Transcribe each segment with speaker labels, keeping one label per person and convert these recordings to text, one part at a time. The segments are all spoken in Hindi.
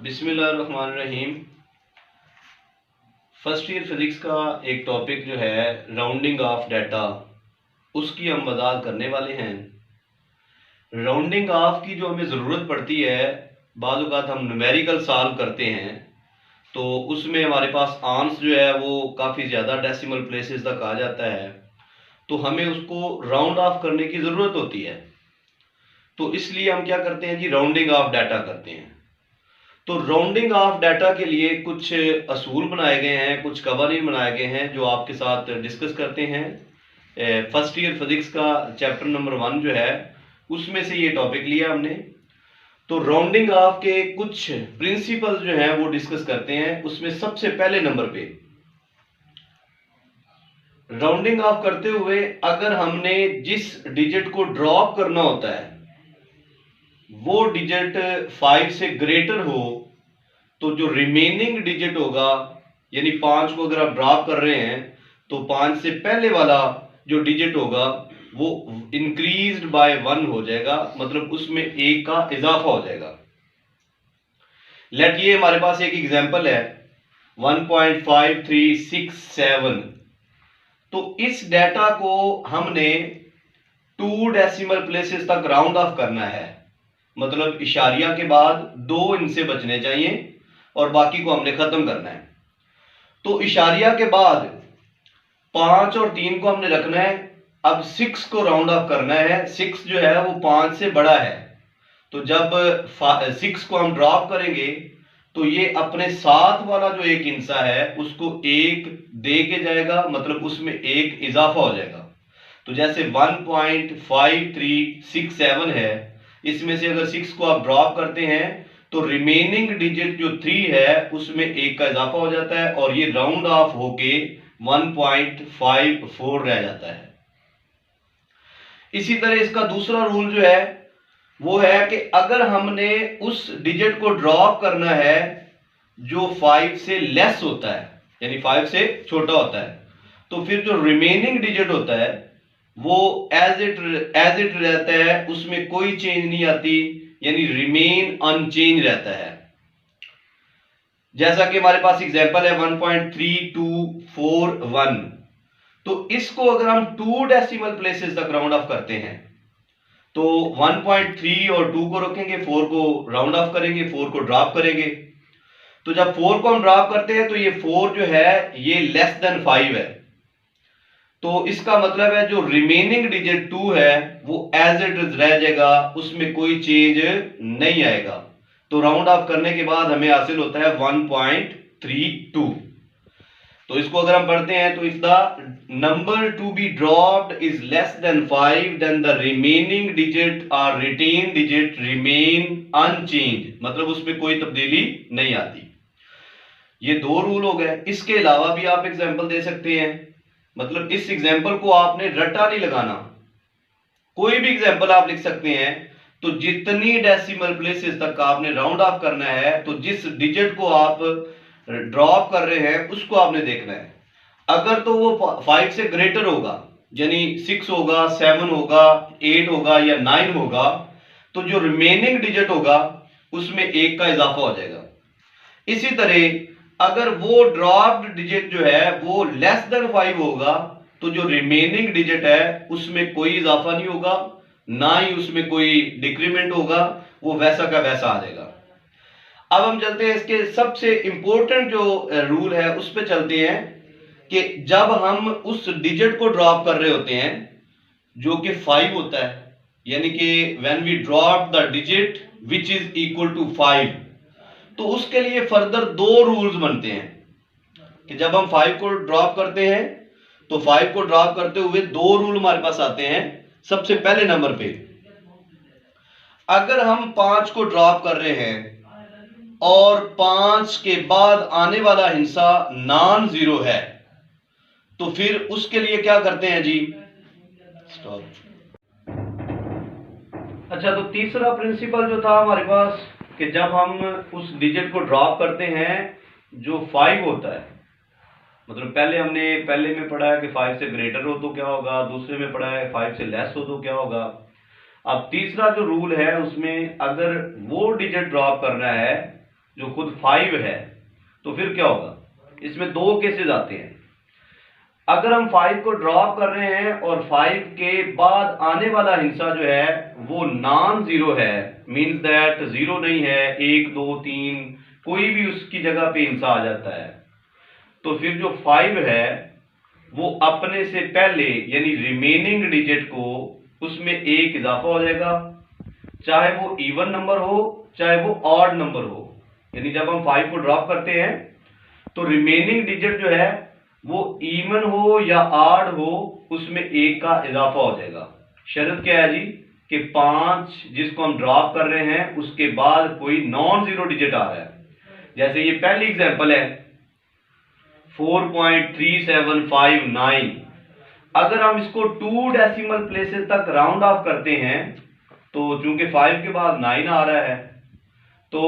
Speaker 1: बिस्मिल्लाहिर्रहमानिर्रहीम। फर्स्ट ईयर फिजिक्स का एक टॉपिक जो है राउंडिंग ऑफ डाटा, उसकी हम वजाहत करने वाले हैं। राउंडिंग ऑफ की जो हमें ज़रूरत पड़ती है, बाज़ औक़ात हम न्यूमेरिकल सॉल्व करते हैं तो उसमें हमारे पास आंस जो है वो काफ़ी ज़्यादा डेसिमल प्लेसेस तक आ जाता है, तो हमें उसको राउंड ऑफ करने की ज़रूरत होती है। तो इसलिए हम क्या करते हैं जी, राउंडिंग ऑफ डाटा करते हैं। तो राउंडिंग ऑफ डाटा के लिए कुछ असूल बनाए गए हैं, कुछ कवानीन बनाए गए हैं जो आपके साथ डिस्कस करते हैं। फर्स्ट ईयर फिजिक्स का चैप्टर नंबर 1 जो है उसमें से ये टॉपिक लिया हमने। तो राउंडिंग ऑफ के कुछ प्रिंसिपल्स जो हैं वो डिस्कस करते हैं। उसमें सबसे पहले नंबर पे राउंडिंग ऑफ करते हुए अगर हमने जिस डिजिट को ड्रॉप करना होता है वो डिजिट 5 से ग्रेटर हो, तो जो रिमेनिंग डिजिट होगा, यानी 5 को अगर आप ड्रॉप कर रहे हैं तो 5 से पहले वाला जो डिजिट होगा वो इंक्रीज्ड बाय 1 हो जाएगा, मतलब उसमें 1 का इजाफा हो जाएगा। लेट ये हमारे पास एक एग्जांपल है 1.5367। तो इस डाटा को हमने 2 डेसिमल प्लेसेस तक राउंड ऑफ करना है, मतलब इशारिया के बाद 2 इनसे बचने चाहिए और बाकी को हमने खत्म करना है। तो इशारिया के बाद 5 और 3 को हमने रखना है। अब 6 को राउंड ऑफ करना है। 6 जो है वो 5 से बड़ा है, तो जब 6 को हम ड्रॉप करेंगे तो ये अपने साथ वाला जो एक हिस्सा है उसको 1 दे के जाएगा, मतलब उसमें 1 इजाफा हो जाएगा। तो जैसे 1.5367 है, इसमें से अगर 6 को आप ड्रॉप करते हैं तो रिमेनिंग डिजिट जो 3 है उसमें 1 का इजाफा हो जाता है और ये राउंड ऑफ होके 1.54 रह जाता है। इसी तरह इसका दूसरा रूल जो है वो है कि अगर हमने उस डिजिट को ड्रॉप करना है जो 5 से लेस होता है, यानी 5 से छोटा होता है, तो फिर जो रिमेनिंग डिजिट होता है वो एज इट रहता है, उसमें कोई चेंज नहीं आती, यानी रिमेन अनचेंज रहता है। जैसा कि हमारे पास एग्जांपल है 1.3241। तो इसको अगर हम 2 डेसिमल प्लेसेस तक राउंड ऑफ करते हैं तो 1.3 और 2 को रखेंगे, 4 को राउंड ऑफ करेंगे, 4 को ड्रॉप करेंगे। तो जब 4 को हम ड्रॉप करते हैं तो ये 4 जो है ये लेस देन 5 है, तो इसका मतलब है जो रिमेनिंग डिजिट 2 है वो एज इट इज रह जाएगा, उसमें कोई चेंज नहीं आएगा। तो राउंड ऑफ करने के बाद हमें हासिल होता है 1.32। तो इसको अगर हम पढ़ते हैं तो if the number to be dropped is less than 5 then the remaining digit और रिटेन डिजिट रिमेन अनचेंज, मतलब उसमें कोई तब्दीली नहीं आती। ये 2 रूल हो गए। इसके अलावा भी आप एग्जांपल दे सकते हैं, मतलब इस एग्जांपल को आपने रट्टा नहीं लगाना, कोई भी एग्जांपल आप लिख सकते हैं। तो जितनी डेसिमल प्लेसेस तक आपने राउंड ऑफ करना है, तो जिस डिजिट को आप ड्रॉप कर रहे हैं उसको आपने देखना है। अगर तो वो 5 से ग्रेटर होगा, यानी 6 होगा, 7 होगा, 8 होगा या 9 होगा, तो जो रिमेनिंग डिजिट होगा उसमें 1 का इजाफा हो जाएगा। इसी तरह अगर वो ड्रॉप्ड डिजिट जो है वो लेस देन 5 होगा, तो जो रिमेनिंग डिजिट है उसमें कोई इजाफा नहीं होगा, ना ही उसमें कोई डिक्रीमेंट होगा, वो वैसा का वैसा आ जाएगा। अब हम चलते हैं इसके सबसे इंपॉर्टेंट जो रूल है उस पर चलते हैं कि जब हम उस डिजिट को ड्रॉप कर रहे होते हैं जो कि 5 होता है, यानी कि when we drop the digit which is equal to 5, तो उसके लिए फर्दर 2 रूल्स बनते हैं कि जब हम 5 को ड्रॉप करते हैं तो 5 को ड्रॉप करते हुए 2 रूल हमारे पास आते हैं। सबसे पहले नंबर पे अगर हम 5 को ड्रॉप कर रहे हैं और 5 के बाद आने वाला हिस्सा नॉन जीरो है, तो फिर उसके लिए क्या करते हैं जी, स्टॉप। अच्छा, तो तीसरा प्रिंसिपल जो था हमारे पास कि जब हम उस डिजिट को ड्रॉप करते हैं जो 5 होता है, मतलब पहले में पढ़ा है कि 5 से ग्रेटर हो तो क्या होगा, दूसरे में पढ़ा है 5 से लेस हो तो क्या होगा। अब तीसरा जो रूल है उसमें अगर वो डिजिट ड्रॉप करना है जो खुद 5 है, तो फिर क्या होगा? इसमें दो केसेस आते हैं। अगर हम 5 को ड्रॉप कर रहे हैं और 5 के बाद आने वाला हिस्सा जो है वो नॉन जीरो है, मींस दैट जीरो नहीं है, 1 2 3 कोई भी उसकी जगह पे हिस्सा आ जाता है, तो फिर जो 5 है वो अपने से पहले यानी रिमेनिंग डिजिट को उसमें एक इजाफा हो जाएगा, चाहे वो इवन नंबर हो चाहे वो ऑड नंबर हो। यानी जब हम 5 को ड्रॉप करते हैं तो रिमेनिंग डिजिट जो है वो इवन हो या ऑड हो, उसमें एक का इजाफा हो जाएगा। शर्त क्या है जी कि 5 जिसको हम ड्रॉप कर रहे हैं उसके बाद कोई नॉन जीरो डिजिट आ रहा है। जैसे ये पहली एग्जांपल है 4.3759। अगर हम इसको 2 डेसिमल प्लेसेस तक राउंड ऑफ करते हैं तो चूंकि 5 के बाद 9 आ रहा है तो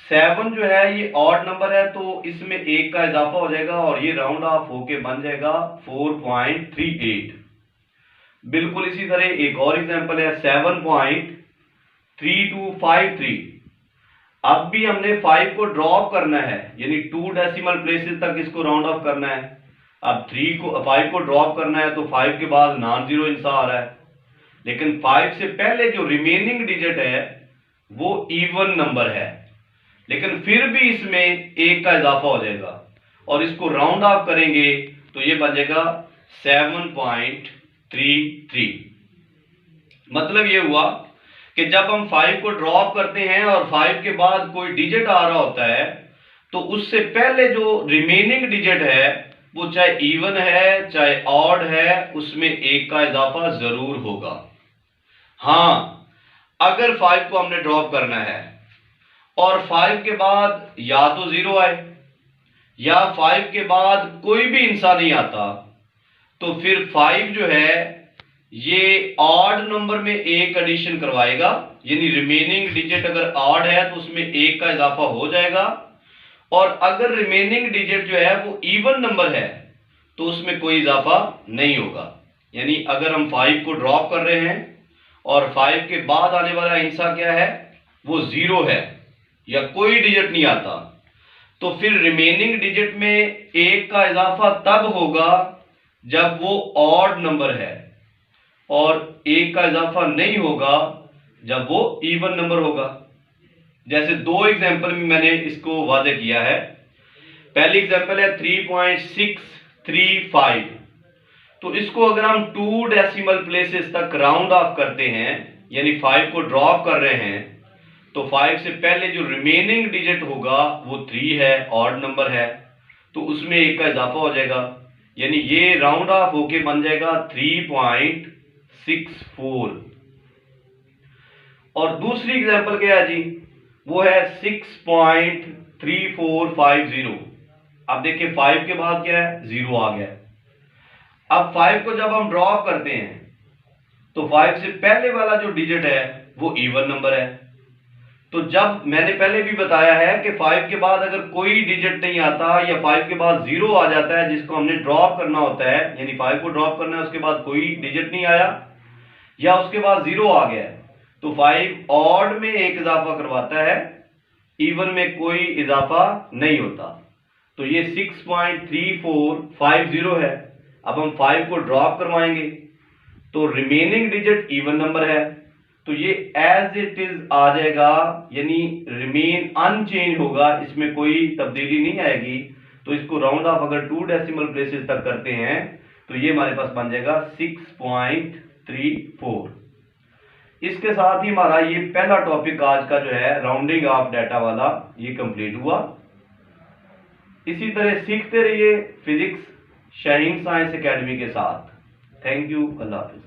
Speaker 1: 7 जो है ये ऑड नंबर है, तो इसमें एक का इजाफा हो जाएगा और ये राउंड ऑफ होके बन जाएगा 4.38। बिल्कुल इसी तरह एक और एग्जांपल है 7.3253। अब भी हमने 5 को ड्रॉप करना है यानी 2 डेसिमल प्लेसेस तक इसको राउंड ऑफ करना है। अब 5 को ड्रॉप करना है तो 5 के बाद नॉन जीरो हिस्सा आ रहा है, लेकिन 5 से पहले जो रिमेनिंग डिजिट है वो इवन नंबर है, लेकिन फिर भी इसमें एक का इजाफा हो जाएगा और इसको राउंड ऑफ करेंगे तो ये बन जाएगा 7.33। मतलब ये हुआ कि जब हम 5 को ड्रॉप करते हैं और 5 के बाद कोई डिजिट आ रहा होता है तो उससे पहले जो रिमेनिंग डिजिट है वो चाहे इवन है चाहे ऑड है, उसमें एक का इजाफा जरूर होगा। हाँ, अगर 5 को हमने ड्रॉप करना है और 5 के बाद या तो जीरो आए या 5 के बाद कोई भी हिस्सा नहीं आता, तो फिर 5 जो है ये ऑड नंबर में एक एडिशन करवाएगा, यानी रिमेनिंग डिजिट अगर ऑड है तो उसमें एक का इजाफा हो जाएगा, और अगर रिमेनिंग डिजिट जो है वो इवन नंबर है तो उसमें कोई इजाफा नहीं होगा। यानी अगर हम 5 को ड्रॉप कर रहे हैं और 5 के बाद आने वाला हिस्सा क्या है वो जीरो है या कोई डिजिट नहीं आता, तो फिर रिमेनिंग डिजिट में एक का इजाफा तब होगा जब वो ऑड नंबर है, और एक का इजाफा नहीं होगा जब वो इवन नंबर होगा। जैसे दो एग्जांपल में मैंने इसको वादे किया है। पहली एग्जांपल है 3.635, तो इसको अगर हम 2 डेसिमल प्लेसेस तक राउंड ऑफ करते हैं यानी 5 को ड्रॉप कर रहे हैं तो 5 से पहले जो रिमेनिंग डिजिट होगा वो 3 है, ऑड नंबर है, तो उसमें एक का इजाफा हो जाएगा, यानी ये राउंड ऑफ होके बन जाएगा 3.64। और दूसरी एग्जांपल क्या है जी, वो है 6.3450। अब देखिए 5 के बाद क्या है, जीरो आ गया। अब 5 को जब हम ड्रॉप करते हैं तो 5 से पहले वाला जो डिजिट है वो इवन नंबर है, तो जब मैंने पहले भी बताया है कि 5 के बाद अगर कोई डिजिट नहीं आता या 5 के बाद जीरो आ जाता है जिसको हमने ड्रॉप करना होता है, यानी 5 को ड्रॉप करना है उसके बाद कोई डिजिट नहीं आया या उसके बाद जीरो आ गया, तो 5 ऑड में एक इजाफा करवाता है, इवन में कोई इजाफा नहीं होता। तो ये 6.3450 है। अब हम 5 को ड्रॉप करवाएंगे तो रिमेनिंग डिजिट इवन नंबर है, तो ये एज इट इज आ जाएगा, यानी रिमेन अनचेंज होगा, इसमें कोई तब्दीली नहीं आएगी। तो इसको राउंड ऑफ अगर 2 डेसिमल प्लेसेस तक करते हैं तो ये हमारे पास बन जाएगा 6.34। इसके साथ ही हमारा ये पहला टॉपिक आज का जो है राउंडिंग ऑफ डाटा वाला ये कंप्लीट हुआ। इसी तरह सीखते रहिए फिजिक्स शाहीन साइंस एकेडमी के साथ। Thank you, Allah Hafiz.